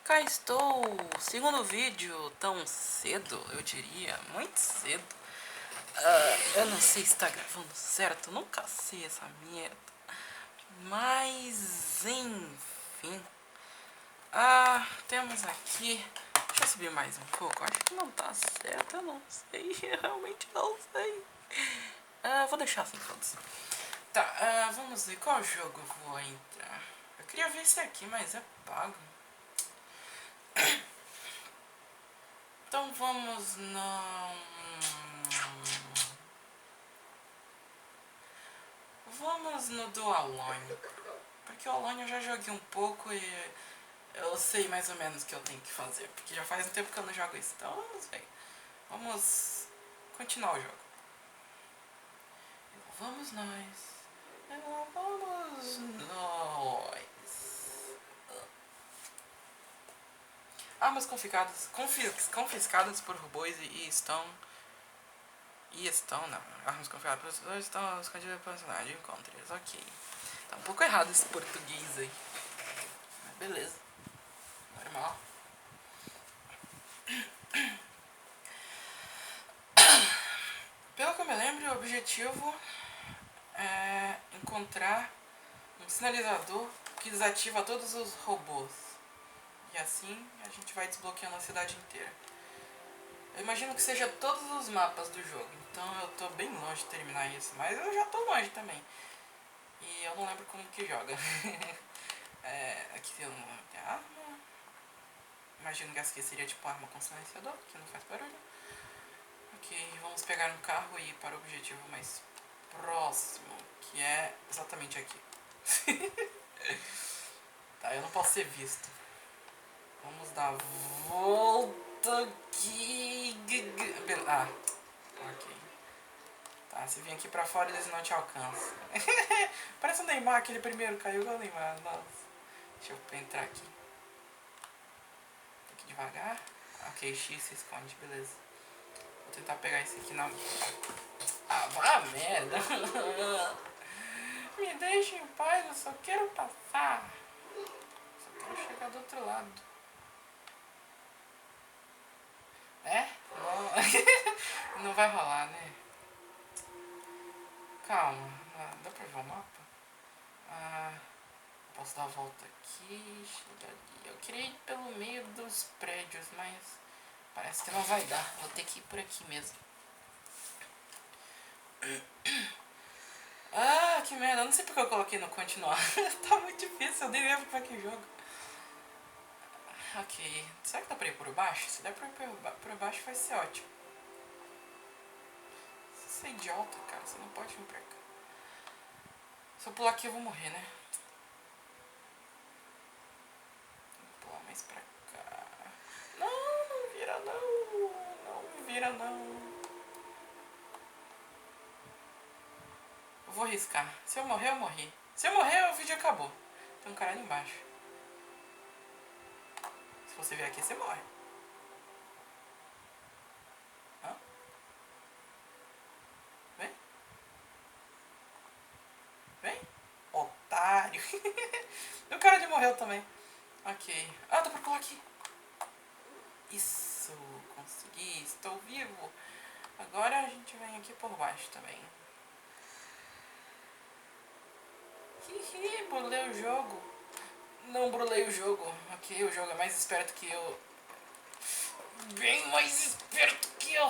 Cá estou, segundo vídeo, tão cedo, eu diria, muito cedo. Eu não sei se tá gravando certo, nunca sei essa merda. Mas, enfim. Temos aqui, deixa eu subir mais um pouco, acho que não tá certo, eu não sei, eu realmente não sei. Vou deixar assim todos. Tá, vamos ver qual jogo eu vou entrar. Eu queria ver esse aqui, mas é pago. Então vamos no do Alone. Porque o Alone eu já joguei um pouco e eu sei mais ou menos o que eu tenho que fazer. Porque já faz um tempo que eu não jogo isso. Então vamos ver. Vamos continuar o jogo. Vamos nós. Vamos nós. Armas confiscadas por robôs e estão... não. Armas confiscadas por robôs estão escondidas pelo personagem. Encontre-as. Ok. Tá um pouco errado esse português aí. Mas beleza. Normal. Pelo que eu me lembro, o objetivo é encontrar um sinalizador que desativa todos os robôs. E assim a gente vai desbloqueando a cidade inteira. Eu imagino que seja todos os mapas do jogo. Então eu tô bem longe de terminar isso. Mas eu já tô longe também. E eu não lembro como que joga. Aqui tem uma arma. Imagino que essa aqui seria tipo arma com silenciador, que não faz barulho. Ok, vamos pegar um carro e ir para o objetivo mais próximo, que é exatamente aqui. Tá, eu não posso ser visto. Vamos dar a volta aqui. Ok. Tá, se vir aqui pra fora eles não te alcançam. Parece o Neymar, aquele primeiro caiu igual o Neymar. Nossa. Deixa eu entrar aqui. Tem que ir devagar. Ok, X se esconde, beleza. Vou tentar pegar esse aqui na... vá merda. Me deixa em paz, eu só quero passar. Só quero chegar do outro lado. Não, não vai rolar, né? Calma, dá pra ver o mapa? Posso dar a volta aqui, chegar ali. Eu queria ir pelo meio dos prédios, mas parece que não vai dar. Vou ter que ir por aqui mesmo. Que merda. Eu não sei porque eu coloquei no continuar. Tá muito difícil, eu nem lembro pra que jogo. Ok. Será que dá pra ir por baixo? Se der pra ir por baixo vai ser ótimo. Você é idiota, cara. Você não pode vir pra cá. Se eu pular aqui eu vou morrer, né? Vou pular mais pra cá. Não vira não. Não vira não. Eu vou arriscar. Se eu morrer, eu morri. Se eu morrer, o vídeo acabou. Tem um cara ali embaixo. Se você vier aqui, você morre. Vem. Vem. Otário. O cara ali morreu também. Ok. Dá pra pular aqui. Isso. Consegui. Estou vivo. Agora a gente vem aqui por baixo também. Hihi, burlei o jogo. Não burlei o jogo. Ok, o jogo é mais esperto que eu. Bem mais esperto que eu.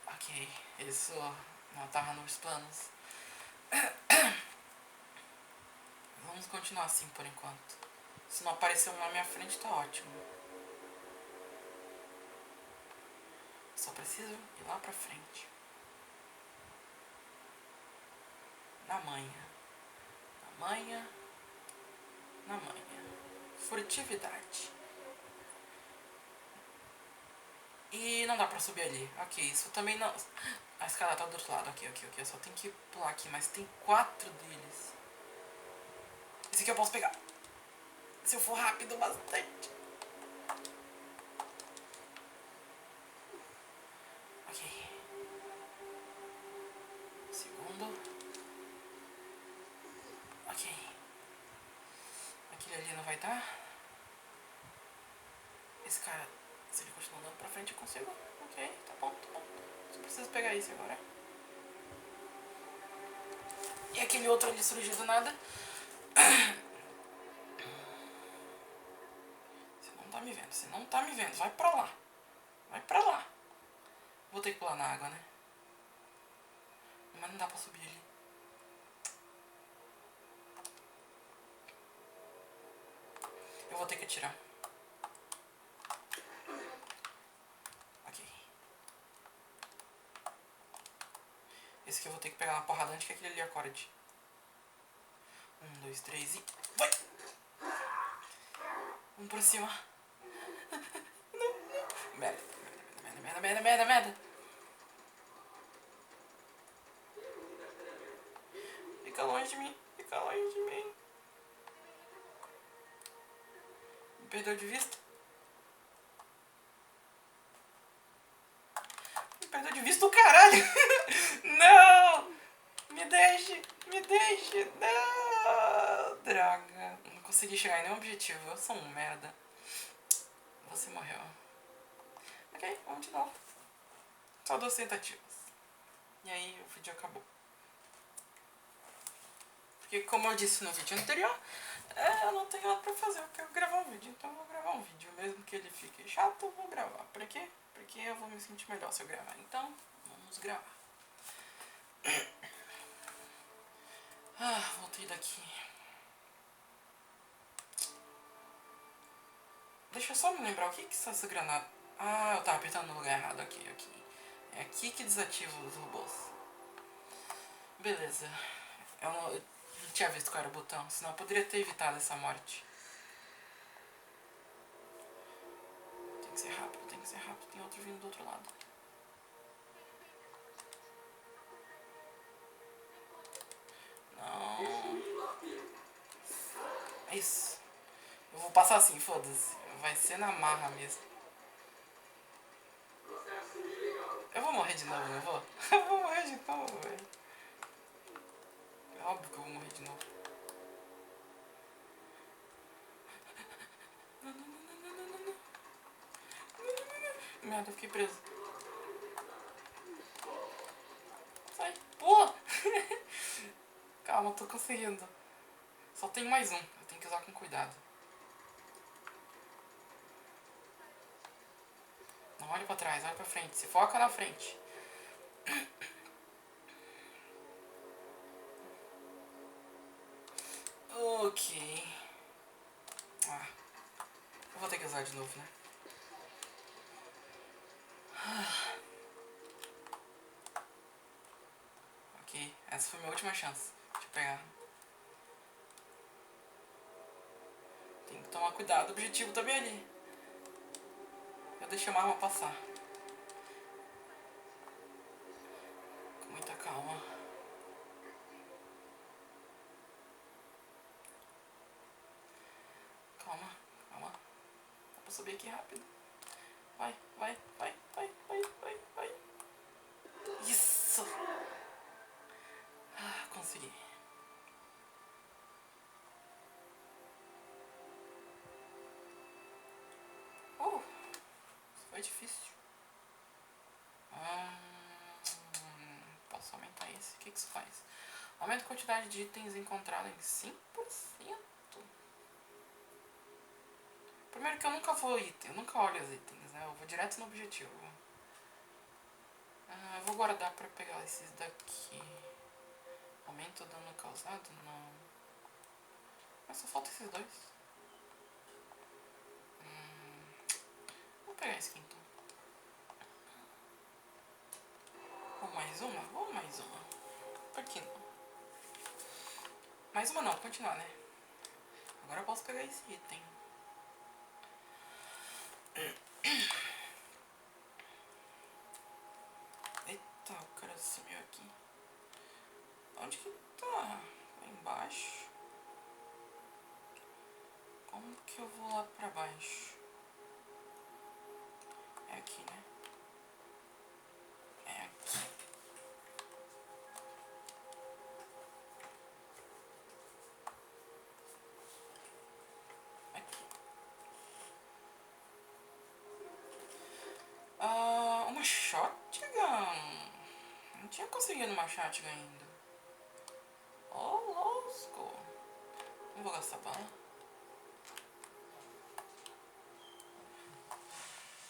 Ok, isso não tava nos planos. Vamos continuar assim por enquanto. Se não aparecer um na minha frente, tá ótimo. Só preciso ir lá pra frente. Na manha. Na manha. Na manha. Furtividade. E não dá pra subir ali. Ok, isso também não... A escada tá do outro lado. Ok. Eu só tenho que pular aqui, mas tem 4 deles. Esse aqui eu posso pegar. Se eu for rápido bastante. Ok. Segundo. Ok. ali não vai dar. Esse cara, se ele continuar andando pra frente, eu consigo. Ok, tá bom, tá bom. Só preciso pegar isso agora. E aquele outro ali surgiu do nada. Você não tá me vendo, você não tá me vendo. Vai pra lá. Vai pra lá. Vou ter que pular na água, né? Mas não dá pra subir ali. Eu vou ter que atirar. Ok. Esse aqui eu vou ter que pegar uma porrada antes que aquele ali acorde. 1, 2, 3 e... vai! Vamos pra cima. Merda, merda, merda, merda, merda, merda. Fica longe de mim, fica longe de mim. Me perdeu de vista? Me perdeu de vista o caralho! Não! Me deixe, não! Droga, não consegui chegar em nenhum objetivo, eu sou um merda. Você morreu. Ok, vamos de novo. Só 2 tentativas. E aí o vídeo acabou. Porque como eu disse no vídeo anterior, eu não tenho nada pra fazer, eu quero gravar um vídeo, então eu vou gravar um vídeo. Mesmo que ele fique chato, eu vou gravar. Pra quê? Porque eu vou me sentir melhor se eu gravar. Então, vamos gravar. Voltei daqui. Deixa eu só me lembrar, o que é essa granada? Eu tava apertando no lugar errado, aqui. É aqui que desativa os robôs. Beleza. Eu não tinha visto qual era o botão, senão eu poderia ter evitado essa morte. Tem que ser rápido, tem que ser rápido. Tem outro vindo do outro lado. Não. É isso. Eu vou passar assim, foda-se. Vai ser na marra mesmo. Eu vou morrer de novo, não vou? Eu vou morrer de novo, velho. É óbvio que eu vou morrer de novo. Não, não, não, não, não, não, não. Merda, eu fiquei preso. Sai, pula! Calma, eu tô conseguindo. Só tem mais um, eu tenho que usar com cuidado. Não olhe pra trás, olhe pra frente. Se foca na frente. Ok. Eu vou ter que usar de novo, né? Ok, essa foi minha última chance de pegar. Tem que tomar cuidado, o objetivo tá bem ali. Eu deixei uma arma passar. Com muita calma. Calma, calma. Dá pra subir aqui rápido. Vai, vai, vai, vai, vai, vai, vai. Isso! Consegui. Isso foi difícil. Posso aumentar esse? O que isso faz? Aumenta a quantidade de itens encontrados em 5%. Primeiro que eu nunca vou item, eu nunca olho os itens, né? Eu vou direto no objetivo. Eu vou guardar pra pegar esses daqui. Aumenta o dano causado? Não. Mas só falta esses dois. Vou pegar esse aqui então. Ou mais uma? Ou mais uma? Por que não? Mais uma não, continuar, né? Agora eu posso pegar esse item. Eita, o cara sumiu aqui. Onde que tá? Lá embaixo. Como que eu vou lá pra baixo? É aqui, né? É aqui. não consegui numa shotgun ainda. Oh, louco. Não vou gastar bala.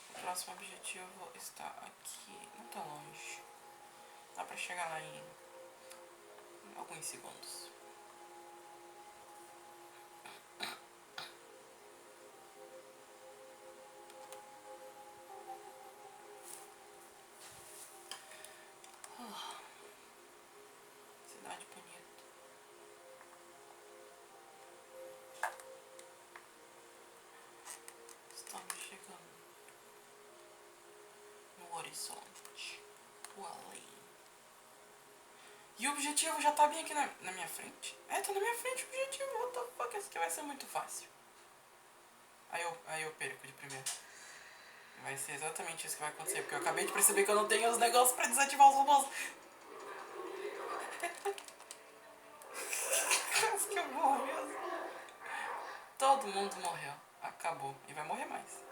O próximo objetivo está aqui. Não tá longe. Dá pra chegar lá em alguns segundos. Cidade bonita. Estamos chegando no horizonte. O além. E o objetivo já tá bem aqui na minha frente. É, tá na minha frente o objetivo. What the fuck? Esse aqui vai ser muito fácil. Aí eu perco de primeiro. Vai ser exatamente isso que vai acontecer. Porque eu acabei de perceber que eu não tenho os negócios pra desativar os robôs. Quase que eu morro mesmo. Todo mundo morreu. Acabou. E vai morrer mais.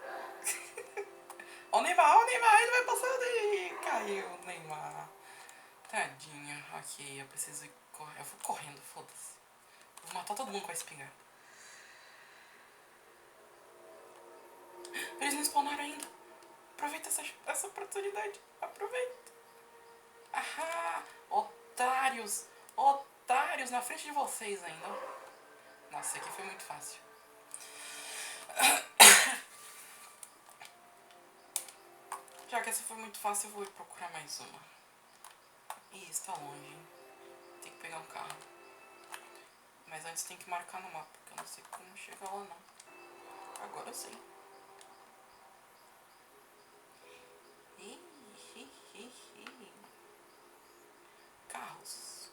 Ó o Neymar, ele vai passando e caiu o Neymar. Tadinho. Ok, eu preciso ir correr. Eu vou correndo, foda-se. Vou matar todo mundo com a espingarda. Eles não spawnaram ainda. Aproveita essa oportunidade. Aproveita. Ahá. Otários. Otários na frente de vocês ainda. Nossa, isso aqui foi muito fácil. Já que essa foi muito fácil, eu vou ir procurar mais uma. Ih, está longe, hein? Tem que pegar um carro. Mas antes tem que marcar no mapa, porque eu não sei como chegar lá não. Agora eu sei. Carros.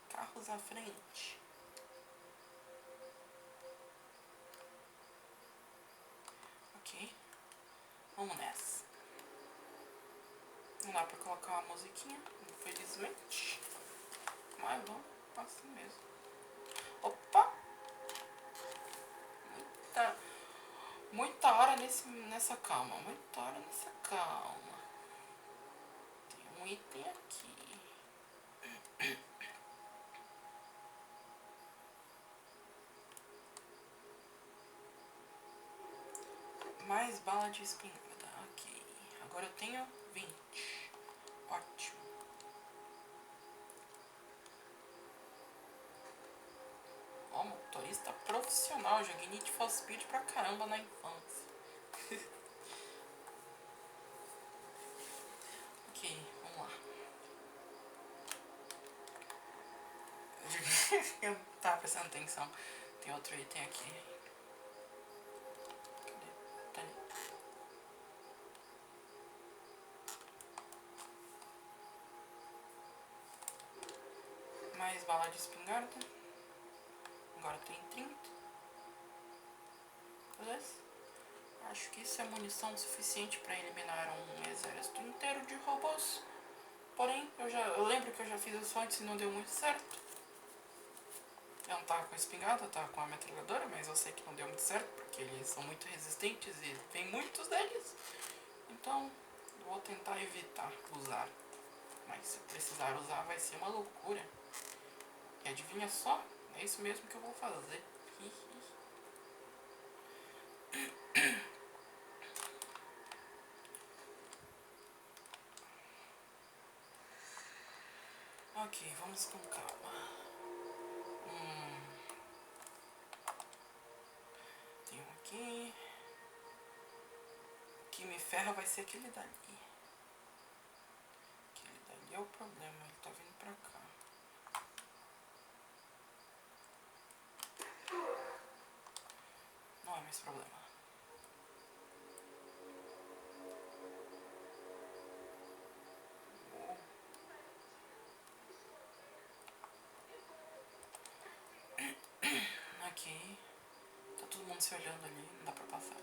Carros à frente. Ok. Vamos nessa. Não dá pra colocar uma musiquinha, infelizmente. Mas vamos assim mesmo. Opa! Muita hora nessa calma. Muita hora nessa calma. Tem um item aqui. Mais bala de espingarda. Ok. Agora eu tenho 20. Ótimo. Ó, motorista profissional. Joguei Need for Speed pra caramba na infância. Ok, vamos lá. Eu não tava prestando atenção. Tem outro item aqui. Cadê? Tá ali. Mais bala de espingarda. Agora tem 30. Beleza? Acho que isso é munição suficiente para eliminar um exército inteiro de robôs. Porém, eu lembro que eu já fiz isso antes e não deu muito certo. Eu não tava com a espingarda, eu tava com a metralhadora, mas eu sei que não deu muito certo, porque eles são muito resistentes e tem muitos deles. Então, eu vou tentar evitar usar. Mas se precisar usar, vai ser uma loucura. E adivinha só? É isso mesmo que eu vou fazer. Ok, vamos com calma. Tem um aqui. O que me ferra vai ser aquele dali. Aquele dali é o problema, ele tá vindo pra cá. Não é mais problema. Ok. Tá todo mundo se olhando ali, não dá pra passar.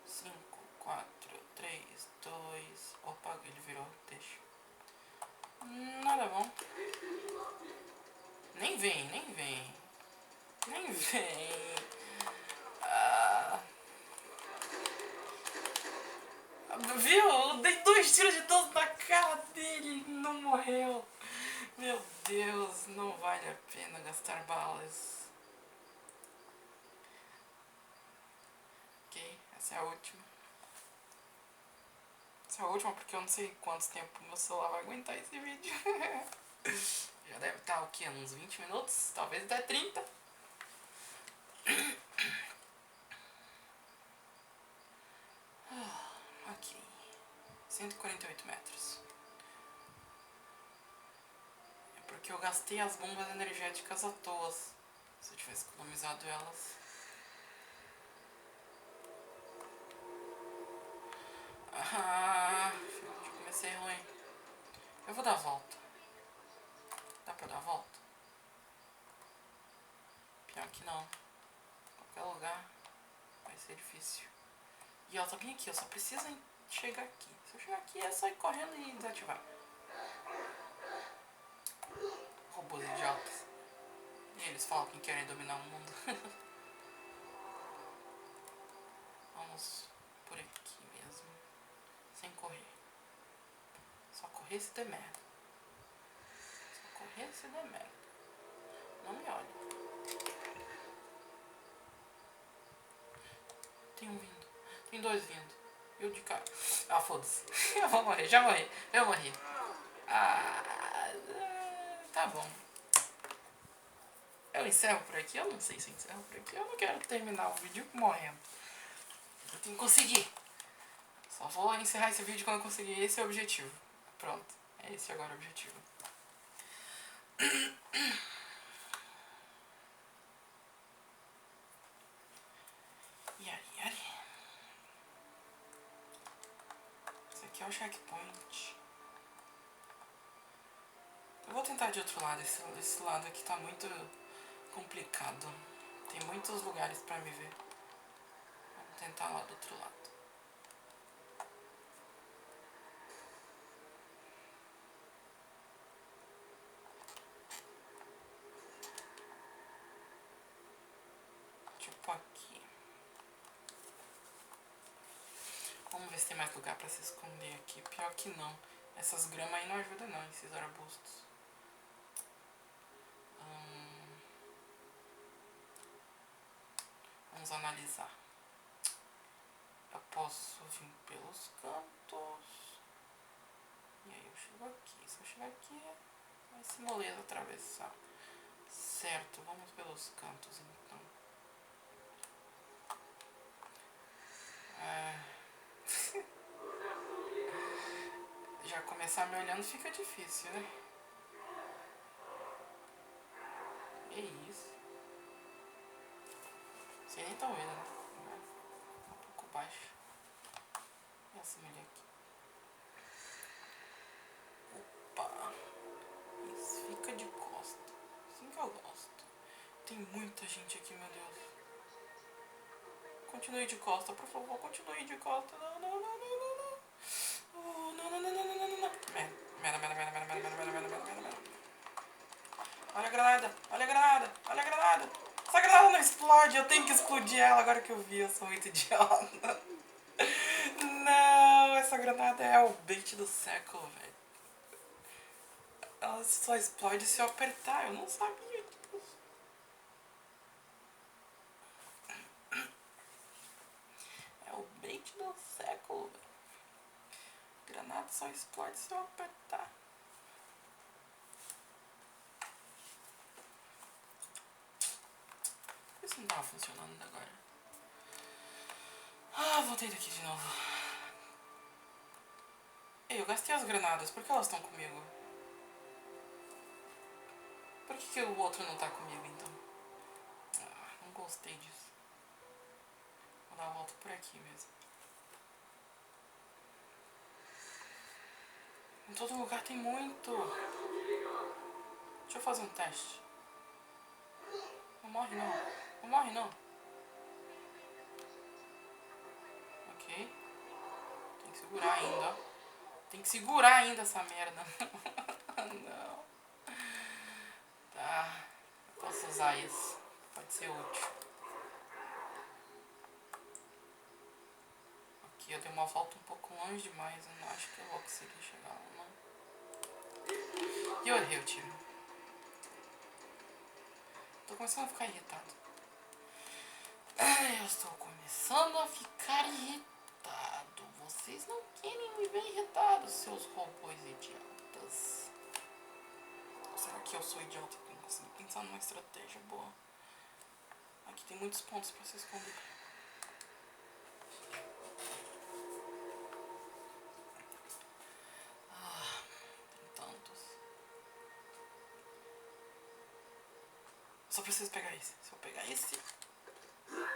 5, 4, 3, 2... Opa, ele virou, deixa. Nada bom. Nem vem, nem vem. Nem vem. Viu? Dei 2 tiros de 12 na cara dele e não morreu. Meu Deus, não vale a pena gastar balas. Ok, essa é a última. Essa é a última porque eu não sei quanto tempo meu celular vai aguentar esse vídeo. Já deve estar o quê? Uns 20 minutos? Talvez até 30. Ok. 148 metros. É porque eu gastei as bombas energéticas à toa. Se eu tivesse economizado elas. Já comecei ruim. Eu vou dar a volta. Dá pra dar a volta? Pior que não. Qualquer lugar vai ser difícil. E ela tá bem aqui, eu só preciso chegar aqui. Se eu chegar aqui é só ir correndo e desativar. Robôs idiotas. E eles falam que querem dominar o mundo. Vamos por aqui mesmo. Sem correr. Só correr se der merda. Só correr se der merda. Não me olhe. Tem um vindo. Tem 2 vindo. Eu de cara. Ah, foda-se. Eu vou morrer, já morri. Eu morri. Tá bom. Eu encerro por aqui? Eu não sei se eu encerro por aqui. Eu não quero terminar o vídeo morrendo. Eu tenho que conseguir. Só vou encerrar esse vídeo quando eu conseguir. Esse é o objetivo. Pronto. É esse agora o objetivo. Esse aqui é o checkpoint. Eu vou tentar de outro lado. Esse lado aqui tá muito complicado. Tem muitos lugares pra me ver. Vamos tentar lá do outro lado. Tipo aqui. Vamos ver se tem mais lugar pra se esconder aqui. Pior que não. Essas gramas aí não ajudam não, esses arbustos. Vamos analisar. Eu posso vir pelos cantos. E aí eu chego aqui. Se eu chegar aqui, vai ser moleza atravessar. Certo, vamos pelos cantos então. Já começar me olhando fica difícil, né? Que isso? Vocês nem estão vendo, né? Um pouco baixo. E assim olhar aqui. Opa! Isso, fica de costa. Assim que eu gosto. Tem muita gente aqui, meu Deus. Continue de costa, por favor, continue de costa. Não, não, não, não, não, não. Oh, não, não, não, não, não, não, não. Merda. Olha a granada, olha a granada, olha a granada. Essa granada não explode, eu tenho que explodir ela agora que eu vi, eu sou muito idiota. Não, essa granada é o bait do século, velho. Ela só explode se eu apertar, eu não sabia disso. É o bait do século, velho. Granada só explode se eu apertar. Isso não tava funcionando agora. Voltei daqui de novo. Ei, eu gastei as granadas, por que elas estão comigo? Por que o outro não tá comigo então? Não gostei disso. Vou dar uma volta por aqui mesmo. Em todo lugar tem muito. Deixa eu fazer um teste. Não morre não. Não morre não. Ok. Tem que segurar ainda, ó. Tem que segurar ainda essa merda. Não. Tá. Eu posso usar isso. Pode ser útil. Ok. aqui. Eu dei uma volta um pouco longe demais. Eu não acho que eu vou conseguir chegar lá, não. E eu errei o tiro. Tô começando a ficar irritado. Eu estou começando a ficar irritado. Vocês não querem me ver irritado, seus robôs idiotas. Será que eu sou idiota porque não consegui pensar numa estratégia boa? Aqui tem muitos pontos pra se esconder. Tem tantos. Só preciso pegar esse. Se eu pegar esse, eu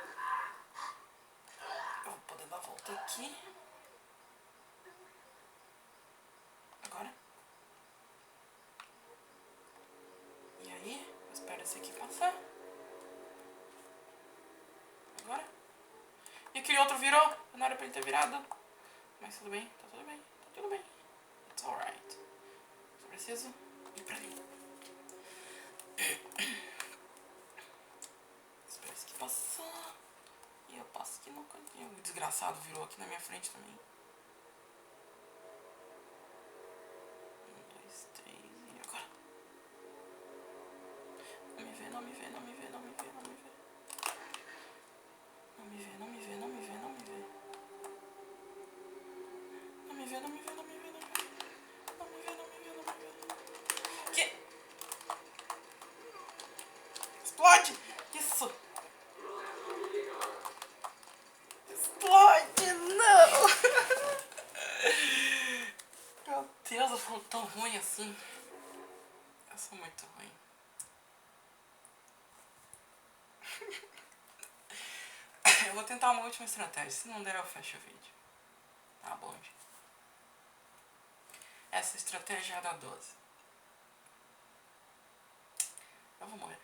vou poder dar a volta aqui. Agora. E aí, eu espero esse aqui passar. Agora. E aquele outro virou. Não era pra ele ter virado. Mas tudo bem, tá tudo bem, tá tudo bem. It's alright. Só preciso ir pra ali. Espera esse aqui passar. E eu passo aqui no cantinho. O desgraçado virou aqui na minha frente também. 1, 2, 3 e agora. Não me vê, não me vê, não me vê, não me vê, não me vê. Não me vê, não me vê, não me vê, não me vê. Não me vê, não me vê, não me vê, não me vê. Não me vê, não me vê, não me vê. Que? Explode! Isso! Explode! Não! Meu Deus, eu sou tão ruim assim. Eu sou muito ruim. Eu vou tentar uma última estratégia. Se não der, eu fecho o vídeo. Tá bom, gente? Essa estratégia é da 12. Eu vou morrer.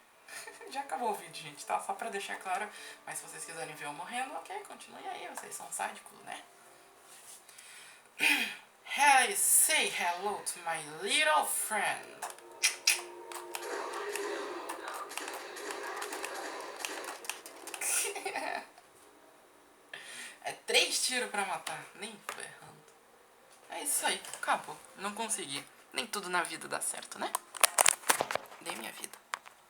Já acabou o vídeo, gente, tá? Só pra deixar claro. Mas se vocês quiserem ver eu morrendo, ok, continue aí. Vocês são sádicos, né? Hey, say hello to my little friend. É 3 tiros pra matar. Nem tô errando. É isso aí, acabou. Não consegui. Nem tudo na vida dá certo, né? Dei minha vida.